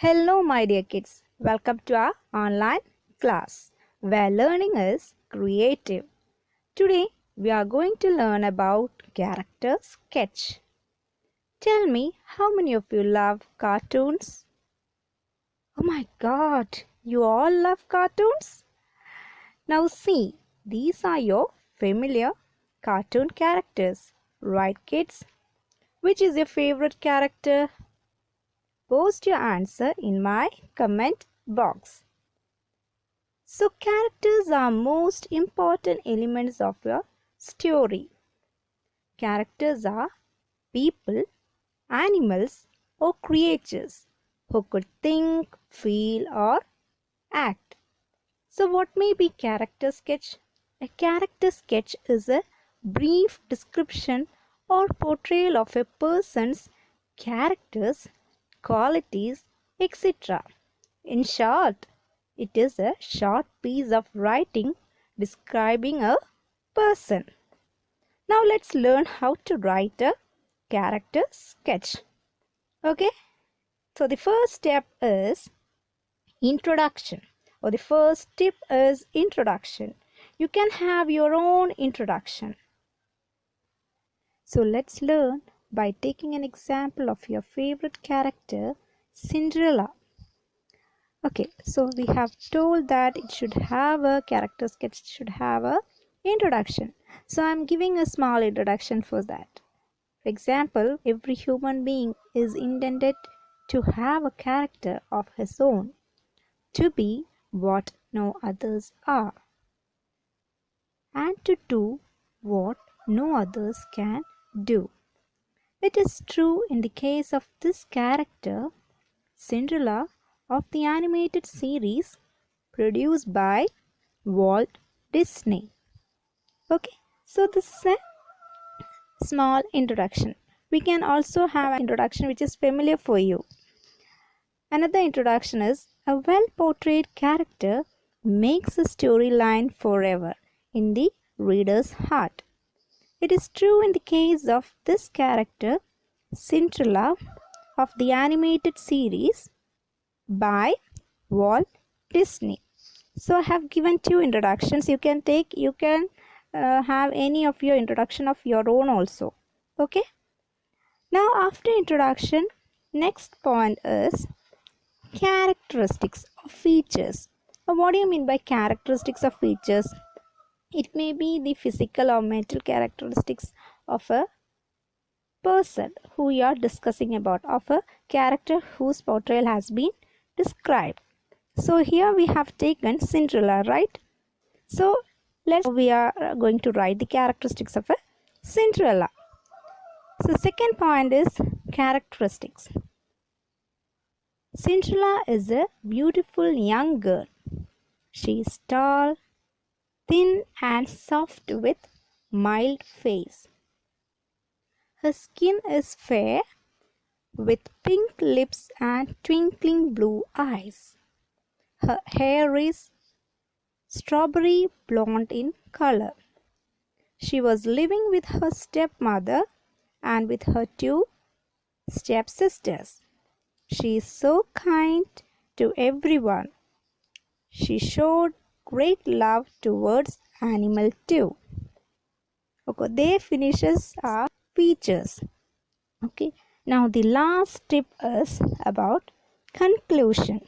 Hello, my dear kids. Welcome to our online class where learning is creative. Today, we are going to learn about character sketch. Tell me, how many of you love cartoons? Oh my god, you all love cartoons? Now, see, these are your familiar cartoon characters, right, kids? Which is your favorite character? Post your answer in my comment box. So, characters are most important elements of your story. Characters are people, animals, or creatures who could think, feel, or act. So, what may be character sketch? A character sketch is a brief description or portrayal of a person's characters, qualities, etc. In short, it is a short piece of writing describing a person. Now let's learn how to write a character sketch. Okay? So the first step is introduction, or the first tip is introduction. You can have your own introduction. So let's learn by taking an example of your favorite character, Cinderella. Okay, so we have told that it should have a character sketch, should have a introduction. So I'm giving a small introduction for that. For example, every human being is intended to have a character of his own, to be what no others are, and to do what no others can do. It is true in the case of this character, Cinderella, of the animated series produced by Walt Disney. Okay, so this is a small introduction. We can also have an introduction which is familiar for you. Another introduction is a well portrayed character makes a storyline forever in the reader's heart. It is true in the case of this character, Cinderella, of the animated series by Walt Disney. So I have given two introductions. You can have any of your introduction of your own also. Okay. Now after introduction, next point is characteristics or features. Now, what do you mean by characteristics of features? It may be the physical or mental characteristics of a person who you are discussing about, of a character whose portrayal has been described. So here we have taken Cinderella, right? So we are going to write the characteristics of a Cinderella. So second point is characteristics. Cinderella is a beautiful young girl. She is tall, thin and soft with mild face. Her skin is fair with pink lips and twinkling blue eyes. Her hair is strawberry blonde in color. She was living with her stepmother and with her two stepsisters. She is so kind to everyone. She showed great love towards animals too. Okay, there finishes our features. Okay, now the last tip is about conclusion.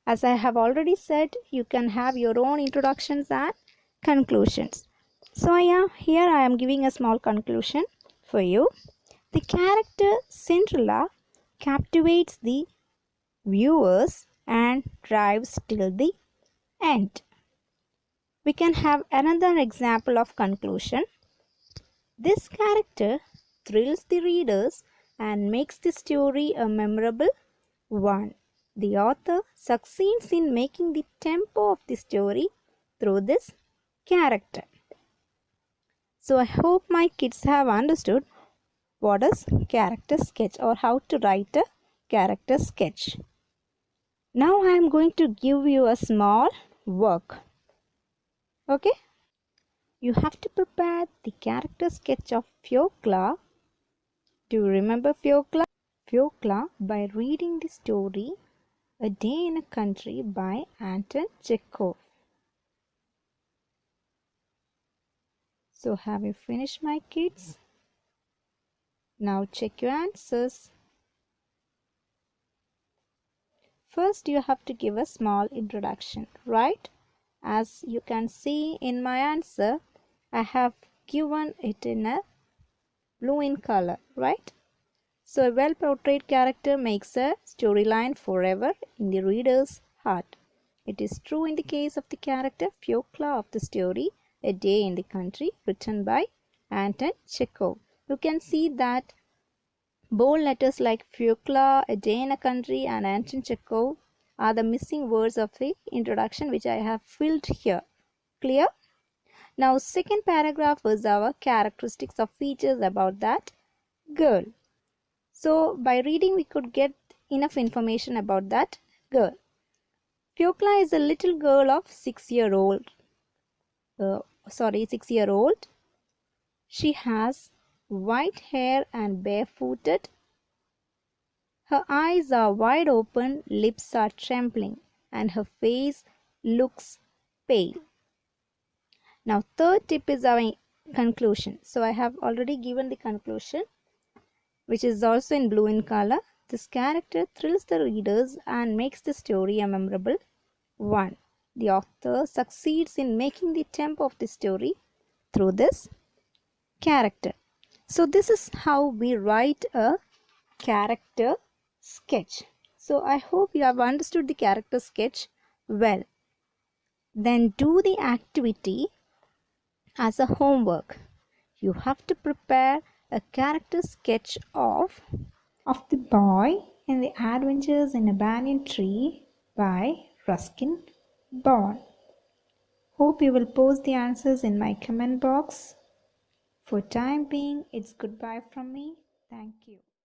As I have already said, you can have your own introductions and conclusions. So yeah, here I am giving a small conclusion for you. The character Cinderella captivates the viewers and drives till the end. We can have another example of conclusion. This character thrills the readers and makes the story a memorable one. The author succeeds in making the tempo of the story through this character. So I hope my kids have understood what is character sketch or how to write a character sketch. Now I am going to give you a small work. Okay? You have to prepare the character sketch of Fiocla. Do you remember Fiocla? Fyokla by reading the story A Day in a Country by Anton Chekhov. So have you finished, my kids? Now check your answers. First you have to give a small introduction, right? As you can see in my answer, I have given it in a blue in color, right? So a well-portrayed character makes a storyline forever in the reader's heart. It is true in the case of the character Fyokla of the story A Day in the Country, written by Anton Chekhov. You can see that bold letters like Fyokla, A Day in a Country and Anton Chekhov are the missing words of the introduction which I have filled here. Clear? Now second paragraph is our characteristics or features about that girl. So by reading we could get enough information about that girl. Fyokla is a little girl of 6-year-old. 6-year-old. She has white hair and barefooted. Her eyes are wide open, lips are trembling, and her face looks pale. Now third tip is our conclusion. So I have already given the conclusion, which is also in blue in color. This character thrills the readers and makes the story a memorable one. The author succeeds in making the tempo of the story through this character. So this is how we write a character sketch. So I hope you have understood the character sketch well. Then do the activity as a homework. You have to prepare a character sketch of the boy in the Adventures in a Banyan Tree by Ruskin Bond. Hope you will post the answers in my comment box. For time being, it's goodbye from me. Thank you.